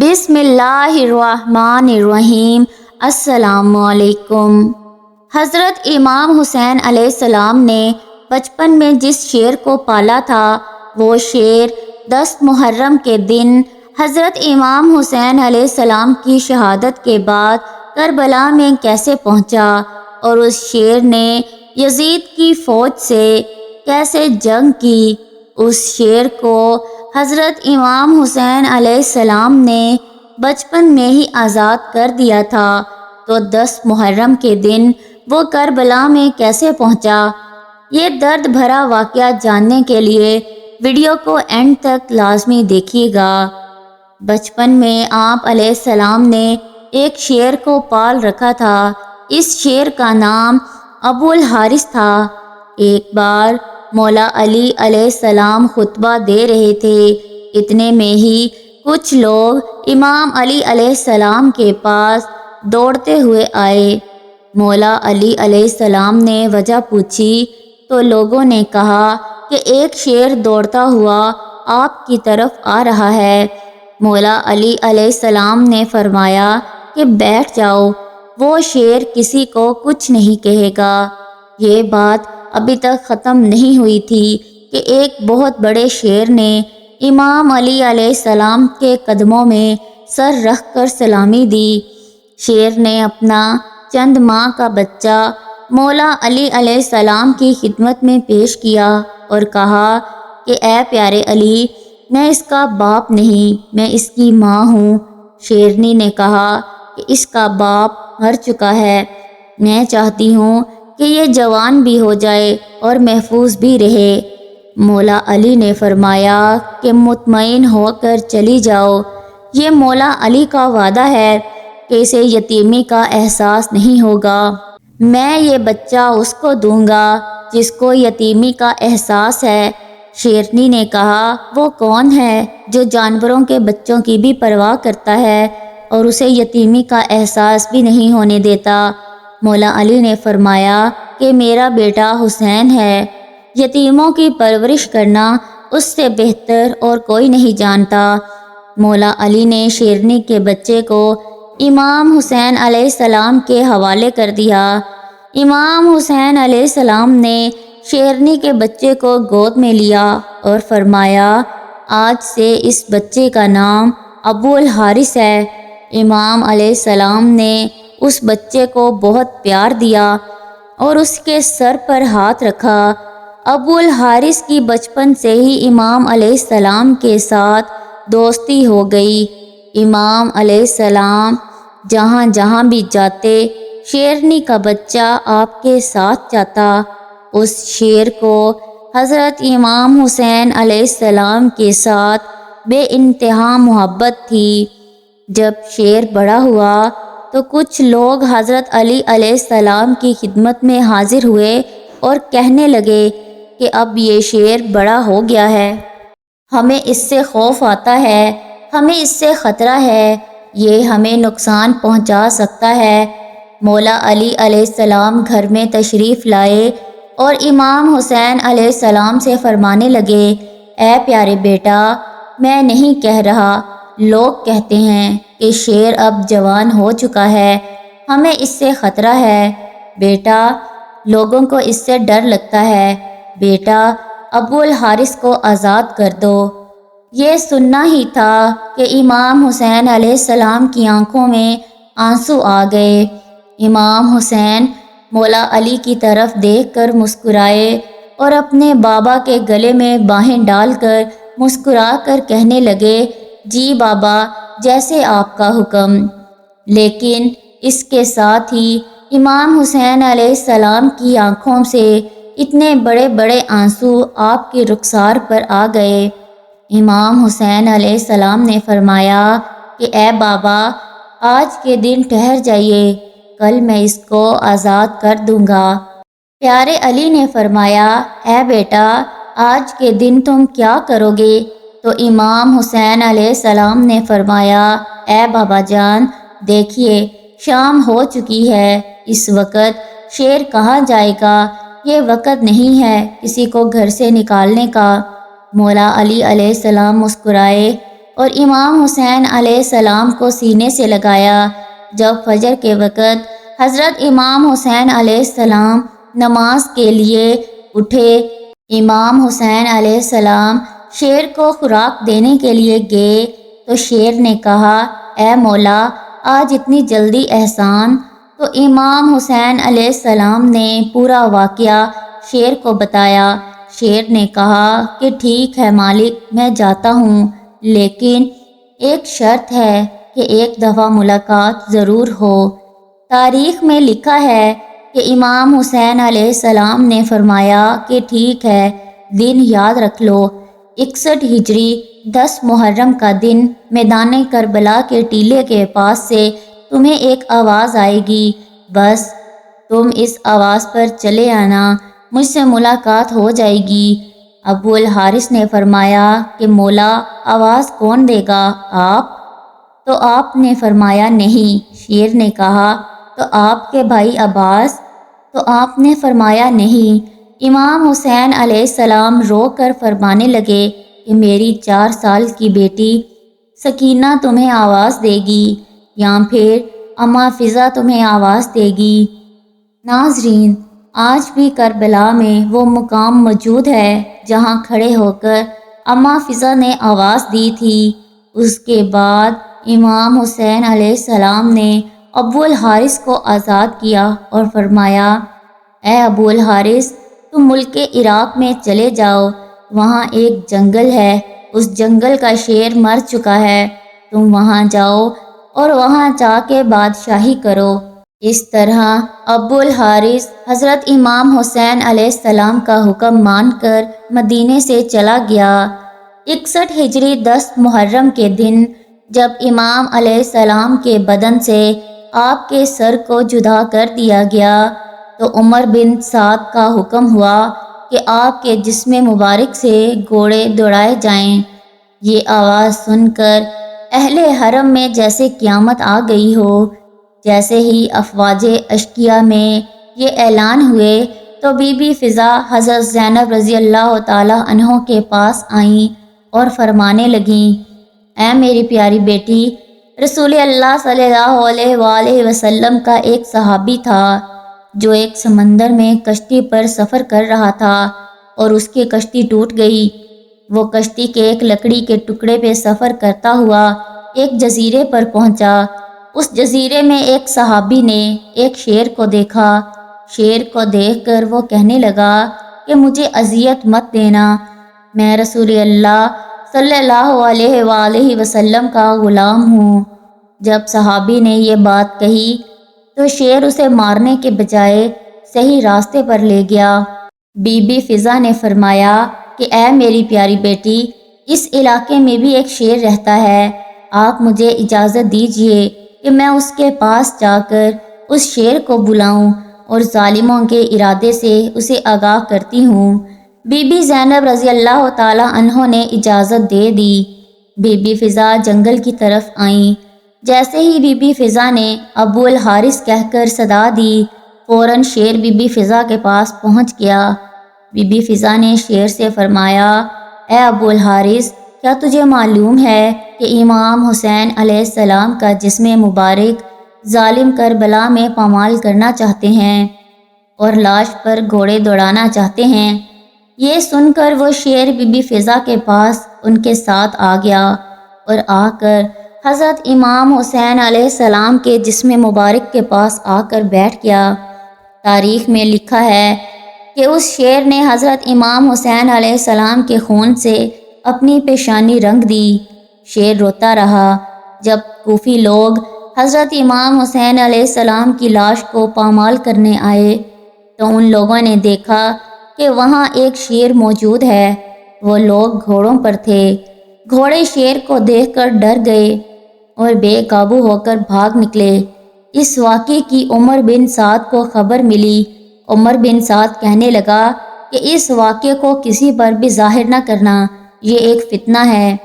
بسم اللہ الرحمن الرحیم۔ السلام علیکم۔ حضرت امام حسین علیہ السلام نے بچپن میں جس شیر کو پالا تھا وہ شیر 10 محرم کے دن حضرت امام حسین علیہ السلام کی شہادت کے بعد کربلا میں کیسے پہنچا اور اس شیر نے یزید کی فوج سے کیسے جنگ کی، اس شیر کو حضرت امام حسین علیہ السلام نے بچپن میں ہی آزاد کر دیا تھا، تو 10 محرم کے دن وہ کربلا میں کیسے پہنچا؟ یہ درد بھرا واقعہ جاننے کے لیے ویڈیو کو اینڈ تک لازمی دیکھیے گا۔ بچپن میں آپ علیہ السلام نے ایک شیر کو پال رکھا تھا۔ اس شیر کا نام ابو الحارث تھا۔ ایک بار مولا علی علیہ السلام خطبہ دے رہے تھے، اتنے میں ہی کچھ لوگ امام علی علیہ السلام کے پاس دوڑتے ہوئے آئے۔ مولا علی علیہ السلام نے وجہ پوچھی تو لوگوں نے کہا کہ ایک شیر دوڑتا ہوا آپ کی طرف آ رہا ہے۔ مولا علی علیہ السلام نے فرمایا کہ بیٹھ جاؤ، وہ شیر کسی کو کچھ نہیں کہے گا۔ یہ بات ابھی تک ختم نہیں ہوئی تھی کہ ایک بہت بڑے شیر نے امام علی علیہ السلام کے قدموں میں سر رکھ کر سلامی دی۔ شیر نے اپنا چند ماہ کا بچہ مولا علی علیہ السلام کی خدمت میں پیش کیا اور کہا کہ اے پیارے علی، میں اس کا باپ نہیں، میں اس کی ماں ہوں۔ شیرنی نے کہا کہ اس کا باپ مر چکا ہے، میں چاہتی ہوں کہ یہ جوان بھی ہو جائے اور محفوظ بھی رہے۔ مولا علی نے فرمایا کہ مطمئن ہو کر چلی جاؤ، یہ مولا علی کا وعدہ ہے کہ اسے یتیمی کا احساس نہیں ہوگا۔ میں یہ بچہ اس کو دوں گا جس کو یتیمی کا احساس ہے۔ شیرنی نے کہا وہ کون ہے جو جانوروں کے بچوں کی بھی پرواہ کرتا ہے اور اسے یتیمی کا احساس بھی نہیں ہونے دیتا؟ مولا علی نے فرمایا کہ میرا بیٹا حسین ہے، یتیموں کی پرورش کرنا اس سے بہتر اور کوئی نہیں جانتا۔ مولا علی نے شیرنی کے بچے کو امام حسین علیہ السلام کے حوالے کر دیا۔ امام حسین علیہ السلام نے شیرنی کے بچے کو گود میں لیا اور فرمایا آج سے اس بچے کا نام ابو الحارث ہے۔ امام علیہ السلام نے اس بچے کو بہت پیار دیا اور اس کے سر پر ہاتھ رکھا۔ ابو الحارث کی بچپن سے ہی امام علیہ السلام کے ساتھ دوستی ہو گئی۔ امام علیہ السلام جہاں جہاں بھی جاتے شیرنی کا بچہ آپ کے ساتھ جاتا۔ اس شیر کو حضرت امام حسین علیہ السلام کے ساتھ بے انتہا محبت تھی۔ جب شیر بڑا ہوا تو کچھ لوگ حضرت علی علیہ السلام کی خدمت میں حاضر ہوئے اور کہنے لگے کہ اب یہ شیر بڑا ہو گیا ہے، ہمیں اس سے خوف آتا ہے، ہمیں اس سے خطرہ ہے، یہ ہمیں نقصان پہنچا سکتا ہے۔ مولا علی علیہ السلام گھر میں تشریف لائے اور امام حسین علیہ السلام سے فرمانے لگے اے پیارے بیٹا، میں نہیں کہہ رہا، لوگ کہتے ہیں کہ شیر اب جوان ہو چکا ہے، ہمیں اس سے خطرہ ہے۔ بیٹا، لوگوں کو اس سے ڈر لگتا ہے، بیٹا ابو الحارث کو آزاد کر دو۔ یہ سننا ہی تھا کہ امام حسین علیہ السلام کی آنکھوں میں آنسو آ گئے۔ امام حسین مولا علی کی طرف دیکھ کر مسکرائے اور اپنے بابا کے گلے میں باہیں ڈال کر مسکرا کر کہنے لگے جی بابا، جیسے آپ کا حکم۔ لیکن اس کے ساتھ ہی امام حسین علیہ السلام کی آنکھوں سے اتنے بڑے بڑے آنسو آپ کے رخسار پر آ گئے۔ امام حسین علیہ السلام نے فرمایا کہ اے بابا، آج کے دن ٹھہر جائیے، کل میں اس کو آزاد کر دوں گا۔ پیارے علی نے فرمایا اے بیٹا، آج کے دن تم کیا کرو گے؟ تو امام حسین علیہ السلام نے فرمایا اے بابا جان، دیکھیے شام ہو چکی ہے، اس وقت شیر کہاں جائے گا؟ یہ وقت نہیں ہے کسی کو گھر سے نکالنے کا۔ مولا علی علیہ السلام مسکرائے اور امام حسین علیہ السلام کو سینے سے لگایا۔ جب فجر کے وقت حضرت امام حسین علیہ السلام نماز کے لیے اٹھے، امام حسین علیہ السلام شیر کو خوراک دینے کے لیے گئے تو شیر نے کہا، اے مولا، آج اتنی جلدی احسان؟ تو امام حسین علیہ السلام نے پورا واقعہ شیر کو بتایا۔ شیر نے کہا کہ ٹھیک ہے مالک، میں جاتا ہوں، لیکن ایک شرط ہے کہ ایک دفعہ ملاقات ضرور ہو۔ تاریخ میں لکھا ہے کہ امام حسین علیہ السلام نے فرمایا کہ ٹھیک ہے، دن یاد رکھ لو، 61 ہجری 10 محرم کا دن میدان کربلا کے ٹیلے کے پاس سے تمہیں ایک آواز آئے گی، بس تم اس آواز پر چلے آنا، مجھ سے ملاقات ہو جائے گی۔ ابو الحارث نے فرمایا کہ مولا، آواز کون دے گا، آپ؟ تو آپ نے فرمایا نہیں۔ شیر نے کہا، تو آپ کے بھائی عباس؟ تو آپ نے فرمایا نہیں۔ امام حسین علیہ السلام رو کر فرمانے لگے کہ میری 4 سال کی بیٹی سکینہ تمہیں آواز دے گی، یا پھر اماں فضا تمہیں آواز دے گی۔ ناظرین، آج بھی کربلا میں وہ مقام موجود ہے جہاں کھڑے ہو کر اماں فضا نے آواز دی تھی۔ اس کے بعد امام حسین علیہ السلام نے ابو الحارث کو آزاد کیا اور فرمایا، اے ابو الحارث، تم ملک عراق میں چلے جاؤ، وہاں ایک جنگل ہے، اس جنگل کا شیر مر چکا ہے، تم وہاں جاؤ اور وہاں جا کے بادشاہی کرو۔ اس طرح ابو الحارث حضرت امام حسین علیہ السلام کا حکم مان کر مدینے سے چلا گیا۔ 61 ہجری 10 محرم کے دن جب امام علیہ السلام کے بدن سے آپ کے سر کو جدا کر دیا گیا تو عمر بن سعد کا حکم ہوا کہ آپ کے جسم مبارک سے گھوڑے دوڑائے جائیں۔ یہ آواز سن کر اہل حرم میں جیسے قیامت آ گئی ہو۔ جیسے ہی افواج اشقیاء میں یہ اعلان ہوئے تو بی بی فضا حضرت زینب رضی اللہ تعالی عنہ کے پاس آئیں اور فرمانے لگیں، اے میری پیاری بیٹی، رسول اللہ صلی اللہ علیہ وآلہ وسلم کا ایک صحابی تھا جو ایک سمندر میں کشتی پر سفر کر رہا تھا اور اس کی کشتی ٹوٹ گئی۔ وہ کشتی کے ایک لکڑی کے ٹکڑے پہ سفر کرتا ہوا ایک جزیرے پر پہنچا۔ اس جزیرے میں ایک صحابی نے ایک شیر کو دیکھا۔ شیر کو دیکھ کر وہ کہنے لگا کہ مجھے اذیت مت دینا، میں رسول اللہ صلی اللہ علیہ وآلہ وسلم کا غلام ہوں۔ جب صحابی نے یہ بات کہی تو شیر اسے مارنے کے بجائے صحیح راستے پر لے گیا۔ بی بی فضا نے فرمایا کہ اے میری پیاری بیٹی، اس علاقے میں بھی ایک شیر رہتا ہے، آپ مجھے اجازت دیجیے کہ میں اس کے پاس جا کر اس شیر کو بلاؤں اور ظالموں کے ارادے سے اسے آگاہ کرتی ہوں۔ بی بی زینب رضی اللہ تعالی عنہ نے اجازت دے دی۔ بی بی فضا جنگل کی طرف آئیں۔ جیسے ہی بی بی فضا نے ابو الحارث کہہ کر صدا دی، فوراً شیر بی بی فضا کے پاس پہنچ گیا۔ بی بی فضا نے شیر سے فرمایا، اے ابو الحارث، کیا تجھے معلوم ہے کہ امام حسین علیہ السلام کا جسم مبارک ظالم کربلا میں پامال کرنا چاہتے ہیں اور لاش پر گھوڑے دوڑانا چاہتے ہیں؟ یہ سن کر وہ شیر بی بی فضا کے پاس ان کے ساتھ آ گیا اور آ کر حضرت امام حسین علیہ السلام کے جسم مبارک کے پاس آ کر بیٹھ گیا۔ تاریخ میں لکھا ہے کہ اس شیر نے حضرت امام حسین علیہ السلام کے خون سے اپنی پیشانی رنگ دی۔ شیر روتا رہا۔ جب کوفی لوگ حضرت امام حسین علیہ السلام کی لاش کو پامال کرنے آئے تو ان لوگوں نے دیکھا کہ وہاں ایک شیر موجود ہے۔ وہ لوگ گھوڑوں پر تھے۔ گھوڑے شیر کو دیکھ کر ڈر گئے اور بے قابو ہو کر بھاگ نکلے۔ اس واقعے کی عمر بن سعد کو خبر ملی۔ عمر بن سعد کہنے لگا کہ اس واقعے کو کسی پر بھی ظاہر نہ کرنا، یہ ایک فتنہ ہے۔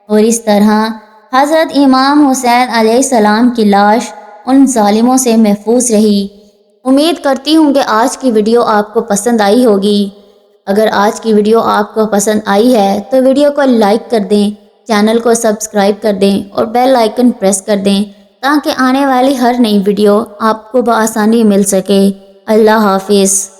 اور اس طرح حضرت امام حسین علیہ السلام کی لاش ان ظالموں سے محفوظ رہی۔ امید کرتی ہوں کہ آج کی ویڈیو آپ کو پسند آئی ہوگی۔ اگر آج کی ویڈیو آپ کو پسند آئی ہے تو ویڈیو کو لائک کر دیں، چینل کو سبسکرائب کر دیں اور بیل آئیکن پریس کر دیں تاکہ آنے والی ہر نئی ویڈیو آپ کو بآسانی مل سکے۔ اللہ حافظ۔